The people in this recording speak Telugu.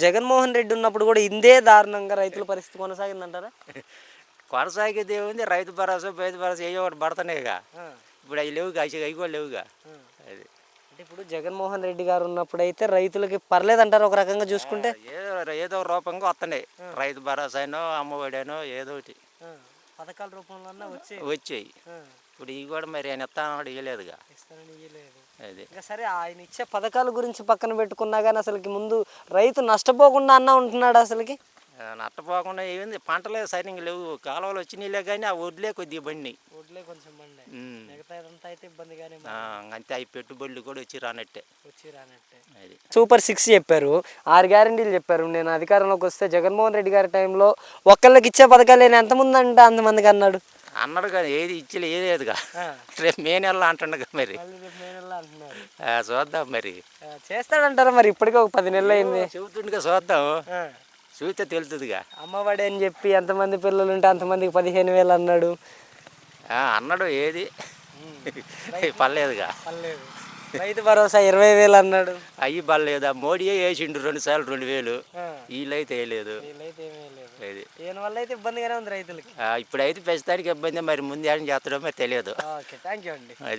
జగన్మోహన్ రెడ్డి ఉన్నప్పుడు కూడా ఇందే దారుణంగా రైతుల పరిస్థితి కొనసాగిందంటారా? కొనసాగేది ఏముంది, రైతు భరోసా బైతు భరోసా ఏ ఒకటి పడుతున్నాయిగా. ఇప్పుడు అవి లేవుగా, అవి కూడా లేవుగా. అది అంటే ఇప్పుడు జగన్మోహన్ రెడ్డి గారు ఉన్నప్పుడైతే రైతులకి పర్లేదంటారు ఒక రకంగా చూసుకుంటే. ఏదో రూపంగా వస్తున్నాయి. రైతు భరోసానో అమ్మఒడనో ఏదో ఒకటి పథకాల రూపంలో వచ్చాయి. ఇప్పుడు ఇవి కూడా మరి ఆయన ఇస్తానన్నాడు, ఇవ్వలేదుగా. అది ఇంకా సరే, ఆయన ఇచ్చే పథకాల గురించి పక్కన పెట్టుకున్నా కానీ అసలుకి ముందు రైతు నష్టపోకుండా అన్న ఉంటున్నాడు అసలుకి. నష్టపోకుండా ఏమైంది, పంటలే సరిగ్గా లేవు. కాలువలు వచ్చినాయిలే కానీ ఆ వడ్లే కొద్దిగా బండినాయి. కొంచెం అయితే ఇబ్బందిగానే అంతే, అవి పెట్టుబడులు కూడా వచ్చి రానట్టే. అది సూపర్ 6 చెప్పారు, 6 గ్యారెంటీలు చెప్పారు. నేను అధికారంలోకి వస్తే జగన్మోహన్ రెడ్డి గారి టైంలో ఒక్కళ్ళకి ఇచ్చే పథకాలు నేను ఎంతమంది అంటే అంతమందికి అన్నాడు. కానీ ఏది ఇచ్చలే, ఏదేదిగా. రేపు మే నెలలో అంటుండగా మరి చూద్దాం మరి. చేస్తాడంటారా మరి? ఇప్పటికే ఒక 10 నెలలు అయింది. చెబుతుండగా చూద్దాం, చూస్తే తెలుస్తుందిగా. అమ్మఒడి అని చెప్పి ఎంతమంది పిల్లలు ఉంటే అంతమందికి 15,000 అన్నాడు. అన్నాడు, ఏది పర్లేదుగా. రైతు భరోసా 20,000 అన్నాడు. అయ్యి పర్లేదా, మోడీయే వేసిండు 2 సార్లు 2,000. వీళ్ళైతే వేయలేదు. దీనివల్ల అయితే ఇబ్బందిగానే ఉంది రైతులకి. ఇప్పుడైతే ప్రస్తుతానికి ఇబ్బంది, మరి ముందు ఏం చేస్తాడో మరి తెలియదు. థ్యాంక్ యూ అండి. అది